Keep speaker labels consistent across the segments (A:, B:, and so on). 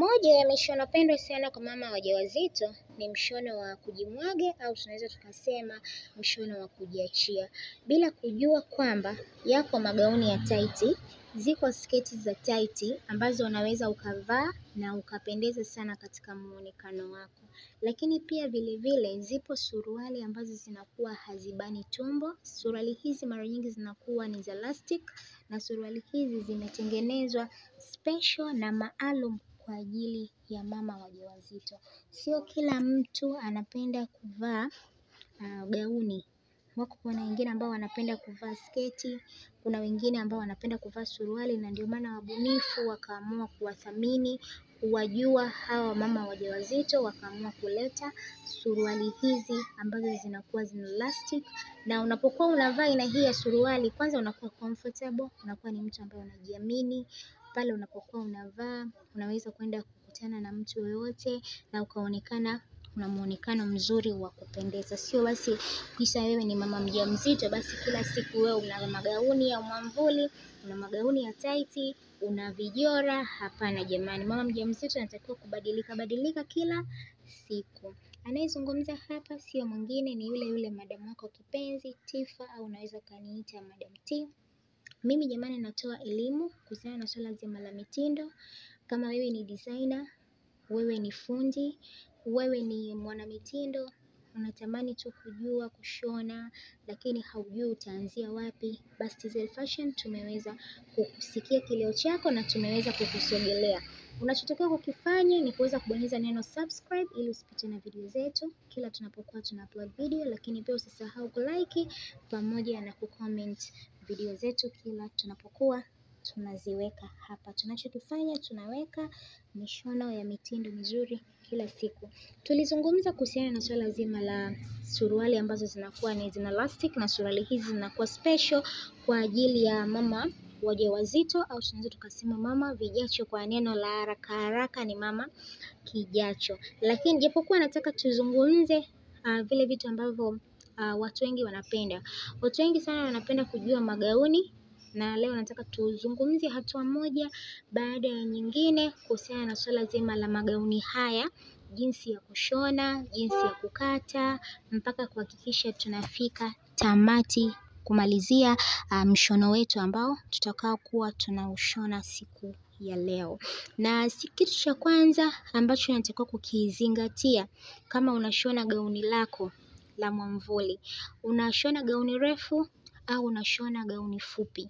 A: Moja ya mishono pendwa sana kwa mama wajawazito ni mshono wa kujimwaga au tunaweza tukasema mshono wa kujiachia. Bila kujua kwamba yako magauni ya taiti, ziko sketi za taiti ambazo unaweza ukavaa na ukapendeza sana katika muonekano wako. Lakini pia vile vile zipo suruali ambazo zinakuwa hazibani tumbo. Suruali hizi mara nyingi zinakuwa ni za elastic na suruali hizi zimetengenezwa special na maalum kwa ajili ya mama wajawazito. Sio kila mtu anapenda kuvaa gauni. Wako kuna wengine ambao wanapenda kuvaa sketi, kuna wengine ambao wanapenda kuvaa suruali, na ndio maana wabunifu wakaamua kuwathamini, kuwajua hawa mama wajawazito, wakaamua kuleta suruali hizi ambazo zinakuwa zina elastic. Na unapokuwa unavaa aina hii ya suruali, kwanza unakuwa comfortable, unakuwa ni mtu ambaye unajiamini. Pale unapokuwa unavaa, unaweza kwenda kukutana na mtu yoyote na ukaonekana una muonekano mzuri wa kupendeza. Sio basi kisha wewe ni mama mjamzito basi kila siku wewe una magauni ya mwamvuli, una magauni ya taiti, una vijora. Hapana jamani, mama mjamzito anatakiwa kubadilika kila siku. Anayezungumza hapa sio mwingine, ni yule madam wako kipenzi Tifa, au unaweza kaniita Madam T. Mimi jamani natoa elimu kuhusiana na swala zima la mitindo. Kama wewe ni designer, wewe ni fundi, wewe ni mwanamitindo, unatamani tu kujua kushona lakini haujui utaanzia wapi, basi TZ Fashion tumeweza kukusikia kilio chako na tumeweza kukusogelea. Unachotakiwa kukifanya ni kuweza kubonyeza neno subscribe ili usipitwe na video zetu kila tunapokuwa tuna-upload video, lakini pia usisahau kulike pamoja na kucomment video zetu kila tunapokuwa tunaziweka hapa. Tunachokifanya tunaweka mishono ya mitindo mizuri kila siku. Tulizungumza kuhusiana na swala zima la suruali ambazo zinakuwa ni zina elastic, na suruali hizi zinakuwa special kwa ajili ya mama wajawazito, au tunaweza tukasema mama vijacho, kwa neno la haraka haraka ni mama kijacho. Lakini japokuwa nataka tuzungumze vile vitu ambavyo watu wengi wanapenda. Watu wengi sana wanapenda kujua magauni, na leo nataka tuzungumzie hatua moja baada ya nyingine kuhusiana na swala zima la magauni haya, jinsi ya kushona, jinsi ya kukata, mpaka kuhakikisha tunafika tamati kumalizia mshono wetu ambao tutakao kuwa tunaushona siku ya leo. Na kitu cha kwanza ambacho natakiwa kukizingatia kama unashona gauni lako la mwamvuli, unashona gauni refu au unashona gauni fupi,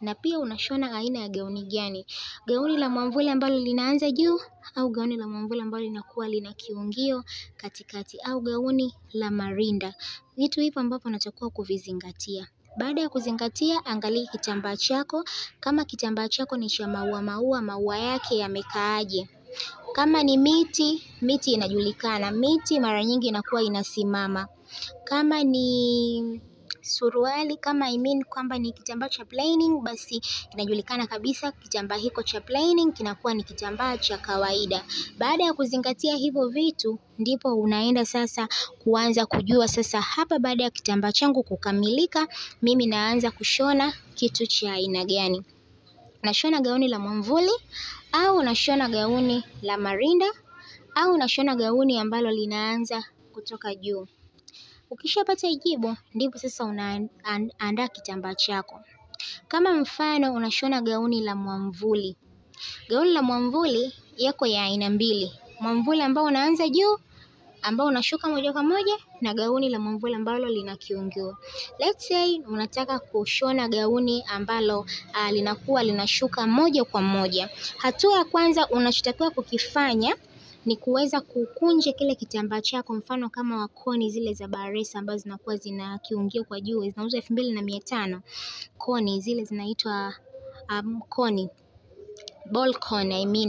A: na pia unashona aina ya gauni gani, gauni la mwamvuli ambalo linaanza juu au gauni la mwamvuli ambalo linakuwa lina kiungio katikati, au gauni la marinda. Vitu hivyo ambavyo unatakiwa kuvizingatia. Baada ya kuzingatia, angalia kitambaa chako. Kama kitambaa chako ni cha maua yake yamekaaje. Kama ni miti inajulikana. Miti mara nyingi inakuwa inasimama. Kama ni suruali, kama kwamba ni kitambaa cha plaining, basi inajulikana kabisa kitambaa hiko cha plaining kinakuwa ni kitambaa cha kawaida. Baada ya kuzingatia hivyo vitu, ndipo unaenda sasa kuanza kujua sasa hapa baada ya kitambaa changu kukamilika, mimi naanza kushona kitu cha aina gani. Nashona gauni la mwamvuli, au nashona gauni la marinda, au nashona gauni ambalo linaanza kutoka juu. Ukishapata jibu, ndipo sasa unaandaa kitambaa chako. Kama mfano unashona gauni la mwamvuli. Gauni la mwamvuli yako ya aina mbili. Mwamvuli ambao unaanza juu, ambao unashuka moja kwa moja, na gauni la mwamvuli ambalo lina kiungio. Let's say unataka kushona gauni ambalo linakuwa linashuka moja kwa moja. Hatua ya kwanza unachotakiwa kukifanya ni kuweza kukunja kile kitambaa chako, mfano kama wakoni zile za Baresa ambazo zinakuwa zina kiungio kwa juu, zinauzwa 2500. Koni zile zinaitwa koni, ball con,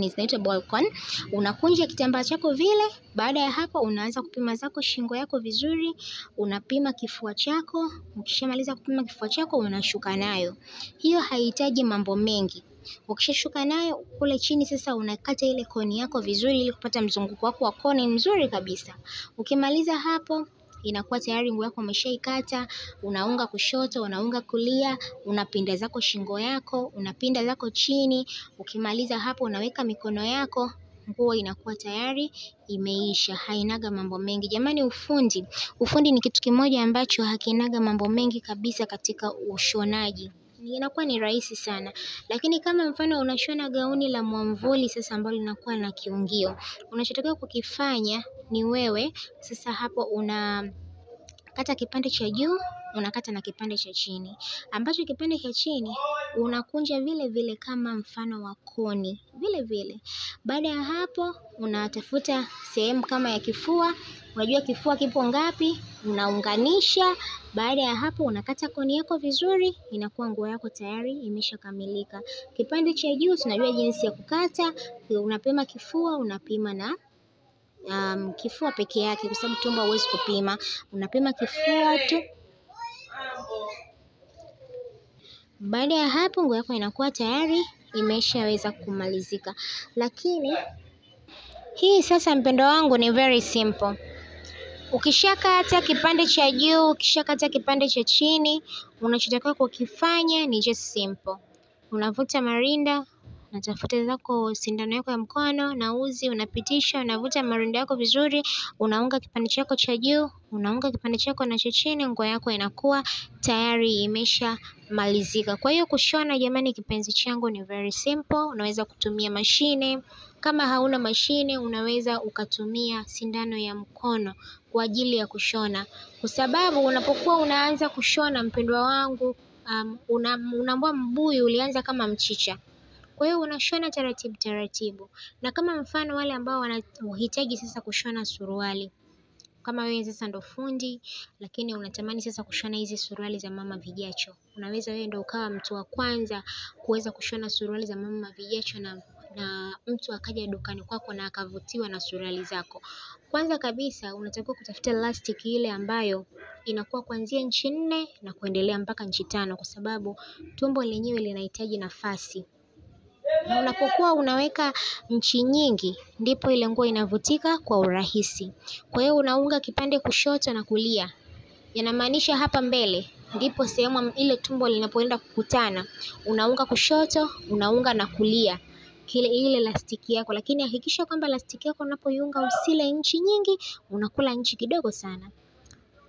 A: zinaitwa ball con. Unakunja kitambaa chako vile. Baada ya hapo unaanza kupima zako shingo yako vizuri, unapima kifua chako. Ukishamaliza kupima kifua chako unashuka nayo. Hiyo haihitaji mambo mengi. Ukishashuka nayo kule chini sasa unakata ile koni yako vizuri ili kupata mzunguko wako wa koni mzuri kabisa. Ukimaliza hapo inakuwa tayari nguo yako umeshaikata. Unaunga kushoto, unaunga kulia, unapinda zako shingo yako, unapinda zako chini. Ukimaliza hapo unaweka mikono yako nguo inakuwa tayari imeisha, hainaga mambo mengi. Jamani, ufundi ni kitu kimoja ambacho hakinaga mambo mengi kabisa katika ushonaji. Inakuwa ni rahisi sana. Lakini kama mfano unashona gauni la mwamvuli sasa ambalo linakuwa na kiungio, unachotakiwa kukifanya ni wewe sasa hapo unakata kipande cha juu, unakata na kipande cha chini, ambacho kipande cha chini unakunja vile vile kama mfano wa koni vile vile. Baada ya hapo unatafuta sehemu kama ya kifua, unajua kifua kipo ngapi, unaunganisha. Baada ya hapo unakata koni yako vizuri, inakuwa nguo yako tayari imeshakamilika. Kipande cha juu tunajua jinsi ya kukata, unapima kifua, unapima na kifua peke yake kwa sababu tumbo huwezi kupima, unapima kifua tu. Baada ya hapo nguo yako inakuwa tayari imeshaweza kumalizika. Lakini hii sasa mpendo wangu ni very simple. Ukishakata kipande cha juu, ukishakata kipande cha chini, unachotakiwa kukifanya ni just simple. Unavuta marinda, unatafuta zako sindano yako ya mkono na uzi, unapitisha, unavuta marinda yako vizuri, unaunga kipande chako cha juu, unaunga kipande chako na cha chini, nguo yako inakuwa tayari imeshamalizika. Kwa hiyo kushona jamani, kipenzi changu, ni very simple. Unaweza kutumia mashine. Kama hauna mashine, unaweza ukatumia sindano ya mkono kwa ajili ya kushona, kwa sababu unapokuwa unaanza kushona mpendwa wangu, unaambua mbuyu ulianza kama mchicha. Kwa hiyo unashona taratibu taratibu. Na kama mfano wale ambao wanahitaji sasa kushona suruali, kama wewe sasa ndo fundi lakini unatamani sasa kushona hizi suruali za mama vijacho, unaweza wewe ndo ukawa mtu wa kwanza kuweza kushona suruali za mama vijacho, na mtu akaja dukani kwako na akavutiwa na suruali zako. Kwanza kabisa unatakiwa kutafuta elastic ile ambayo inakuwa kuanzia inchi 4 na kuendelea mpaka inchi 5, kwa sababu tumbo lenyewe linahitaji nafasi. Na unapokuwa unaweka inchi nyingi ndipo ile nguo inavutika kwa urahisi. Kwa hiyo unaunga kipande kushoto na kulia, yanamaanisha hapa mbele ndipo sehemu ile tumbo linapoenda kukutana, unaunga kushoto, unaunga na kulia ile elastiki yako. Lakini hakikisha kwamba elastiki yako unapoiunga usile inchi nyingi, unakula inchi kidogo sana.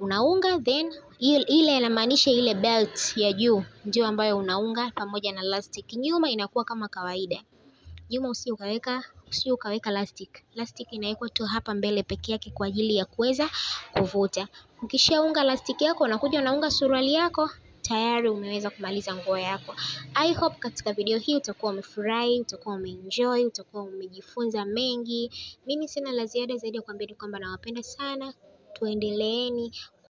A: Unaunga then ile inamaanisha ile belt ya juu ndio ambayo unaunga pamoja na elastic. Nyuma inakuwa kama kawaida. Nyuma usije ukaweka elastic. Elastic inawekwa tu hapa mbele peke yake kwa ajili ya kuweza kuvuta. Ukishaunga elastic yako, unakuja unaunga suruali yako, tayari umeweza kumaliza nguo yako. I hope katika video hii utakuwa umefurahi, utakuwa umeenjoy, utakuwa umejifunza mengi. Mimi sina la ziada zaidi ya kuambia kwamba nawapenda sana. Tuendeleeni